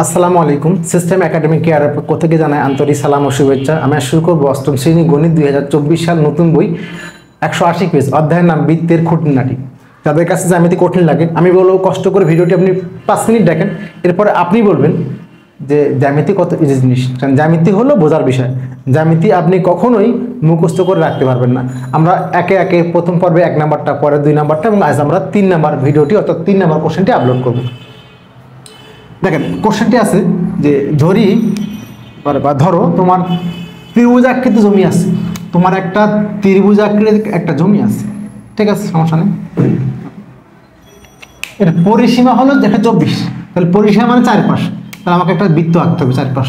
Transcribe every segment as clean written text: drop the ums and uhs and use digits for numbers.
আসসালামু আলাইকুম। System academy care পক্ষ থেকে জানাই আন্তরিক সালাম ও শুভেচ্ছা। আমি শুরু করবো অষ্টম শ্রেণী গণিত 2024 সাল নতুন বই 180 পেজ, অধ্যায়ের নাম বৃত্তের খুঁটিনাটি। যাদের কাছে জ্যামিতি কঠিন লাগে আমি বলবো কষ্ট করে ভিডিওটি আপনি 5 মিনিট দেখেন, এরপরে আপনি বলবেন যে জ্যামিতি কত ইজি জিনিস। কারণ জ্যামিতি হলো বোঝার বিষয়, জ্যামিতি আপনি কখনোই মুখস্থ করে রাখতে পারবেন না। আমরা একে একে প্রথম পর্বে 1 নাম্বারটা, পরে 2 নাম্বারটা এবং আজ আমরা 3 নাম্বার ভিডিওটি অর্থাৎ 3 নাম্বার কোশ্চেনটি আপলোড করব। দেখেন কোশ্চেনটি আছে যে ধরো তোমার ত্রিভুজাকৃতি জমি আছে, তোমার একটা ত্রিভুজাকৃতির একটা জমি আছে, ঠিক আছে, সমস্যা নেই। এটা পরিসীমা হলো যেটা 24, তাহলে পরিসীমা মানে চারপাশ, তাহলে আমাকে একটা বৃত্ত আঁকতে হবে চারপাশ।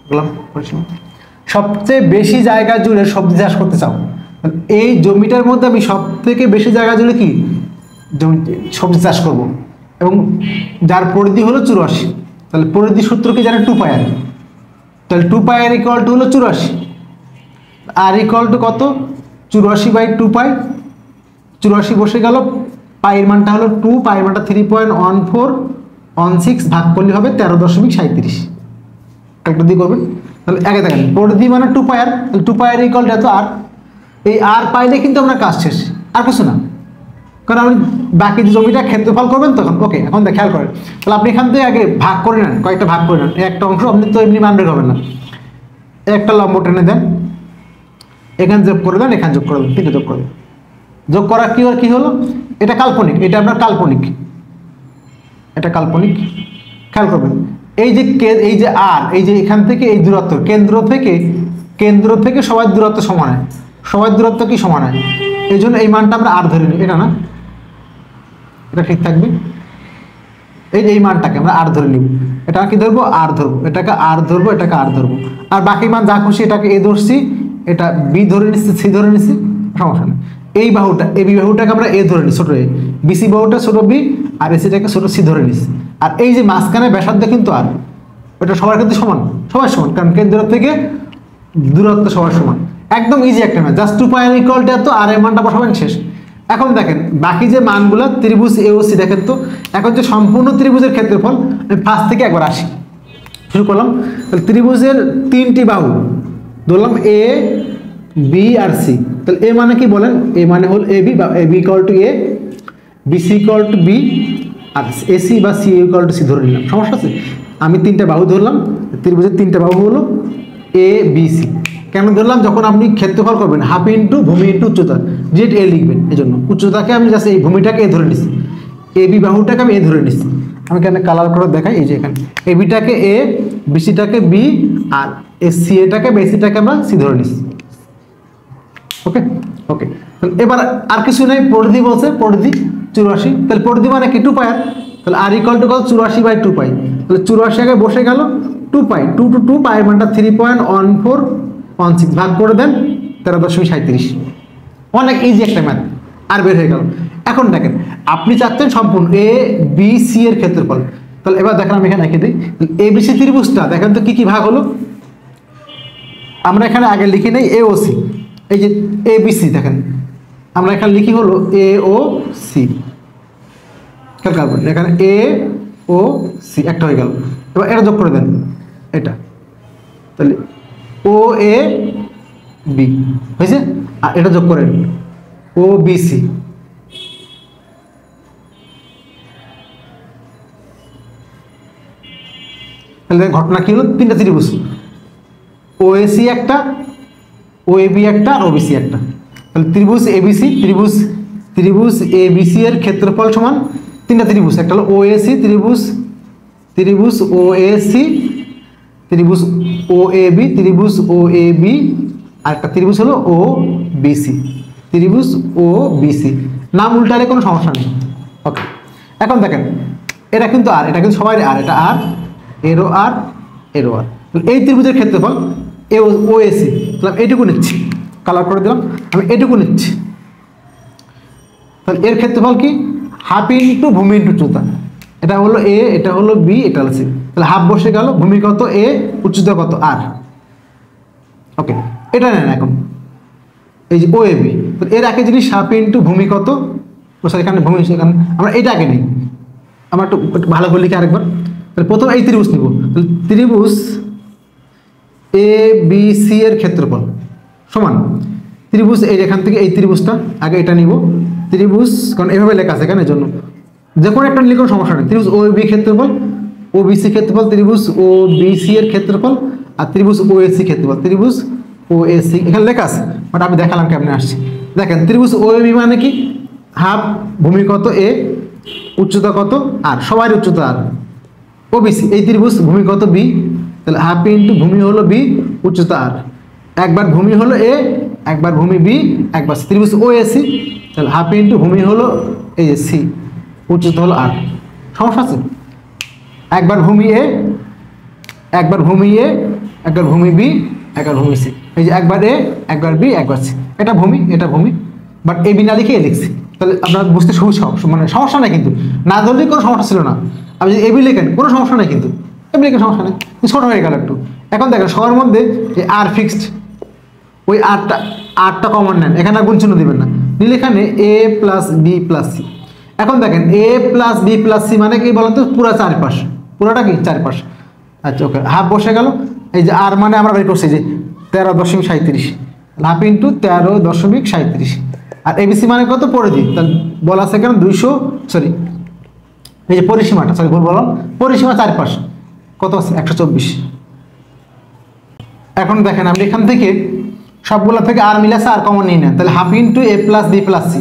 বললাম পরিসীমা সবচেয়ে বেশি জায়গা জুড়ে সবজি চাষ করতে চাও, এই জমিটার মধ্যে আমি সব থেকে বেশি জায়গা জুড়ে কি সবজি চাষ করব, এবং যার পরিধি হলো 84, তাহলে পরিধি সূত্র কি জানে 2 পাই আর, তাহলে 2 পাই আর ইকুয়াল টু হলো 84, আর ইকুয়াল টু কত 84/2 পাই, 84 বসে গেল, পাইয়ের মানটা হলো 2, পাইয়ের মানটা 3.1416 ভাগ করলে হবে 13.37, একটা দিয়ে করবেন। তাহলে আগে দেখেন পরিধি মানে 2 পাই আর, তাহলে 2 পাই আর ইকুয়াল টু এত আর, এই আর পাইলে কিন্তু আমরা কাজ শেষ, আর কিছু না। কারণ আপনি বাকি জমিটা ক্ষেত্রফল করবেন তখন। ওকে, এখন খেয়াল করেন, তাহলে আপনি এখান থেকে আগে ভাগ করে নেন, কয়েকটা ভাগ করে নেন, একটা অংশ আপনি তো এমনি মান বের হবেন না, একটা লম্ব টেনে দেন, এখানে যোগ করে দেন, এখানে যোগ করে দেন, তিনটে যোগ করে দেন। যোগ করা কি হলো, এটা কাল্পনিক, এটা আপনার কাল্পনিক, এটা কাল্পনিক। খেয়াল করবেন এই যে আর, এই যে এখান থেকে এই দূরত্ব, কেন্দ্র থেকে সবার দূরত্ব সমান হয়, সবার দূরত্ব কি সমান হয়, এই জন্য এই মানটা আমরা আর ধরে নিই, এটা না, এটা ঠিক থাকবে, এই মানটাকে আমরা আর ধরে নিব, এটা কি ধরবো আর ধরবো, এটাকে আর ধরবো, এটাকে আর ধরবো, আর বাকি মান যা খুশি, এটাকে এ ধরছি, এটা বি ধরে নিচ্ছি, সি ধরে নিচ্ছি, সমস্যা নেই। এই বাহুটা, এই বি বাহুটাকে আমরা এ ধরে নিই, ছোট এ, বিসি বাহুটা ছোট বি, আর এসিটাকে ছোট সি ধরে নিচ্ছি, আর এই যে মাঝখানে ব্যাসার্ধ কিন্তু আর, এটা সবার কিন্তু সমান, সবার সমান, কারণ কেন্দ্র থেকে দূরত্ব সবার সমান, একদম ইজি একটা math. Just 2 pi R equal to এত, আর এর মানটা বসাবেন, শেষ। এখন দেখেন বাকি যে মানগুলো ত্রিভুজ এ ও সি, দেখেন তো এখন যে সম্পূর্ণ ত্রিভুজের ক্ষেত্রফল, আমি ফার্স্ট থেকে একবার আসি, শুরু করলাম। তাহলে ত্রিভুজের 3টি বাহু ধরলাম, এ বি আর সি, তাহলে এ মানে কি বলেন, এ মানে হল এ বি, বা A B equal to A, B C equal to B, আর এ সি বা সি ইকুয়াল টু সি ধরে নিলাম, সমস্যা আছে। আমি 3টে বাহু ধরলাম, ত্রিভুজের 3টে বাহু হলো এ বি সি। কেন ধরলাম, যখন আপনি ক্ষেত্রফল করবেন হাফ ইন্টু ভূমি ইন্টু উচ্চতা, জেড এ লিখবেন, এই জন্য উচ্চতাকে আমি জাস্ট এই ভূমিটাকে এ ধরে নিচ্ছি, এ বি বাহুটাকে আমি এ ধরে নিচ্ছি। আমি কেন কালার করে দেখাই, এই যে এখানে এ বিটাকে এ, বিসিটাকে বি, আর এ সি এটাকে বেসিটাকে আমরা সি ধরে নিচ্ছি। ওকে ওকে, এবার আর কিছু নেই, পরিধি বলছে, পরিধি 84, তাহলে পরিধি মানে কি 2 পাই আর, তাহলে আর ইকুয়াল টু কত 84/2 পাই, তাহলে 84 আগে বসে গেল, 2 পাই, 2 পাইয়ের মানটা 3.1416 ভাগ করে দেন 13.37, অনেক ইজি একটা ম্যাথ, আর বের হয়ে গেল। এখন দেখেন আপনি চাচ্ছেন সম্পূর্ণ এ বি সি এর ক্ষেত্রফল, তাহলে এবার দেখেন আমি এখানে এঁকে দিই, এ বি সি ত্রিভুজটা দেখেন তো কি ভাগ হলো, আমরা এখানে আগে লিখে নেই এ ও সি, এই যে এ বি সি দেখেন আমরা এখানে লিখি হলো এ ও সি, খেয়াল করবেন এখানে এ ও সি একটা হয়ে গেল। এবার এটা যোগ করে দেন, এটা তাহলে ও এ বি হয়েছে, আর এটা যোগ করেন ও বি সি, তাহলে ঘটনা কি হলো, 3টা ত্রিভুজ, ও এ সি একটা, ও এ বি একটা, আর ও বি সি একটা, তাহলে ত্রিভুজ এ বি সি, ত্রিভুজ এ বি সি এর ক্ষেত্রফল সমান 3টা ত্রিভুজ, একটা হলো ও এ সি ত্রিভুজ, ও এ সি ত্রিভুজ, ও এ বি ত্রিভুজ, ও এ বি, আর একটা ত্রিভুজ হলো ও বি সি, ত্রিভুজ ও বি সি, নাম উল্টালে কোনো সমস্যা নেই। ওকে, এখন দেখেন এটা কিন্তু আর, এটা কিন্তু সবাই আর, এটা আর, এরও আর, এরও আর, এই ত্রিভুজের ক্ষেত্রফল ও এ সি, তাহলে এইটুকু নিচ্ছি, কালার করে দিলাম, আমি এটুকু নিচ্ছি, তাহলে এর ক্ষেত্রফল কি হাফ ইন্টু ভূমি ইন্টু উচ্চতা, এটা হলো এ, এটা হলো বি, এটা হলো সি, তাহলে হাফ বসে গেল, ভূমি কত এ, উচ্চতা কত আর। ওকে, এটা নেন এখন এই যে ও এ বি, এর একই জিনিস হাফ ইন্টু ভূমি কত, এখানে ভূমি, এখানে আমরা এটা আগে নিই, আমরা একটু ভালো করে লিখি আরেকবার, তাহলে প্রথম এই ত্রিভুজ নিব, তাহলে ত্রিভুজ এ বি সি এর ক্ষেত্রফল সমান ত্রিভুজ এই এখান থেকে এই ত্রিভুজটা আগে এটা নিব ত্রিভুজ, কারণ এভাবে লেখা আছে এখানে জন্য যে কোনো একটা নিলে কোনো সমস্যা নেই। ত্রিভুজ ও বি ক্ষেত্রফল, ও বি সি ক্ষেত্রফল, ত্রিভুজ ও বি সি এর ক্ষেত্রফল আর ত্রিভুজ ও এ সি ক্ষেত্রফল, ত্রিভুজ ও এ সি এখানে লেখা আছে, বাট আমি দেখালাম কেমনে আসছে। দেখেন ত্রিভুজ ও বি মানে কি, হাফ ভূমি কত এ, উচ্চতা কত আর, সবার উচ্চতা আর, ও বি সি এই ত্রিভুজ ভূমি কত বি, তাহলে হাফ ইন্টু ভূমি হলো বি, উচ্চতা আর, একবার ভূমি হলো এ, একবার ভূমি বি, একবার ত্রিভুজ ও এ সি, তাহলে হাফ ইন্টু ভূমি হলো এই যে সি, উচ্চতা হলো আর। সমস্যা আছে? একবার ভূমি এ, একবার ভূমি এ, একবার ভূমি বি, একবার ভূমি সি, এই যে একবার এ, একবার বি, একবার সি, এটা ভূমি এটা ভূমি, বাট এ বি না লিখে এ লিখছি, তাহলে আপনার বুঝতে সহজ, মানে সমস্যা নেই কিন্তু, না ধরলেই কোনো সমস্যা ছিল না। আপনি যদি এ বি লেখেন কোনো সমস্যা নেই, কিন্তু এ বি লেখেন সমস্যা নেই, ছোট হয়ে গেল একটু। এখন দেখেন সবার মধ্যে এই আর ফিক্সড, ওই আরটা কমন নেন, এখানে আর গুণচিহ্ন দিবেন না, নিলে এখানে A plus B plus C. এখন দেখেন এ প্লাস বি প্লাস সি মানে কি বলেন তো, পুরো চারপাশ, পুরোটা কি চারপাশ। আচ্ছা ওকে, হাফ বসে গেল, এই যে আর মানে আমরা বের করছি যে 13.37, হাফ ইন্টু 13.37, আর এবিসি মানে কত পরিধি, তাহলে বলা আছে কেন 200, সরি এই যে পরিসীমাটা, সরি ভুল বললাম, পরিসীমা চারপাশ কত আছে 124। এখন দেখেন আপনি এখান থেকে সবগুলো থেকে আর মিলে আছে, আর কমন নিয়ে নেন, তাহলে হাফ ইন্টু এ প্লাস বি প্লাস সি,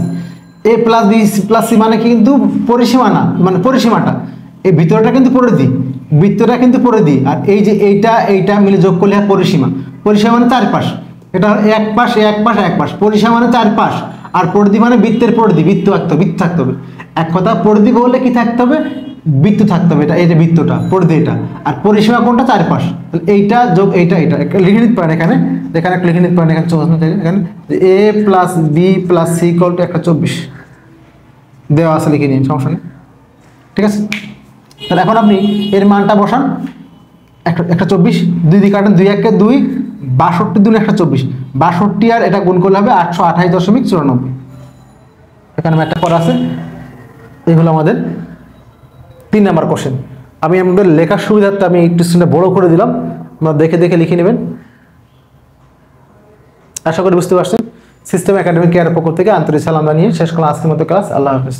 এ প্লাস বি প্লাস সি মানে কিন্তু পরিসীমা না, মানে পরিসীমাটা, এই ভিতরটা কিন্তু পরিধি, বৃত্তটা কিন্তু পরিধি, আর এই যে এইটা মিলে যোগ করলে পরিসীমা, পরিসীমা মানে চারপাশ, এটা এক পাশ এক পাশ এক পাশ, পরিসীমা মানে চারপাশ, আর পরিধি মানে বৃত্তের পরিধি, বৃত্ত থাকতে হবে, এক কথা পরিধি বললে কি থাকতে হবে, বৃত্ত থাকতে হবে, এটা এই যে বৃত্তটা পরিধি এটা, আর পরিসীমা কোনটা চারপাশ, তাহলে এইটা যোগ এইটা লিখে নিতে পারেন এখানে, এখানে একটা লিখে নিতে পারেন এখানে 54, এখানে A plus B plus C equal to 124 দেওয়া আছে, লিখে নিন সমস্যা নেই, ঠিক আছে। তাহলে এখন আপনি এর মানটা বসান, 124, 2 দিয়ে কাটেন, 2 1 2, 62 2 124, 62 আর এটা গুণ করলে হবে 828.94। এখানে একটা করা আছে, এই হলো আমাদের 3 নাম্বার কোশ্চেন। আমি আমাদের লেখার সুবিধার্থে আমি একটু স্ক্রিনটা বড় করে দিলাম, আপনারা দেখে দেখে লিখে নেবেন। আশা করি বুঝতে পারছেন। সিস্টেম একাডেমিক কেয়ার পক্ষ থেকে আন্তরিক সালাম জানিয়ে শেষ করলাম আজকের মতো ক্লাস। আল্লাহ হাফেজ।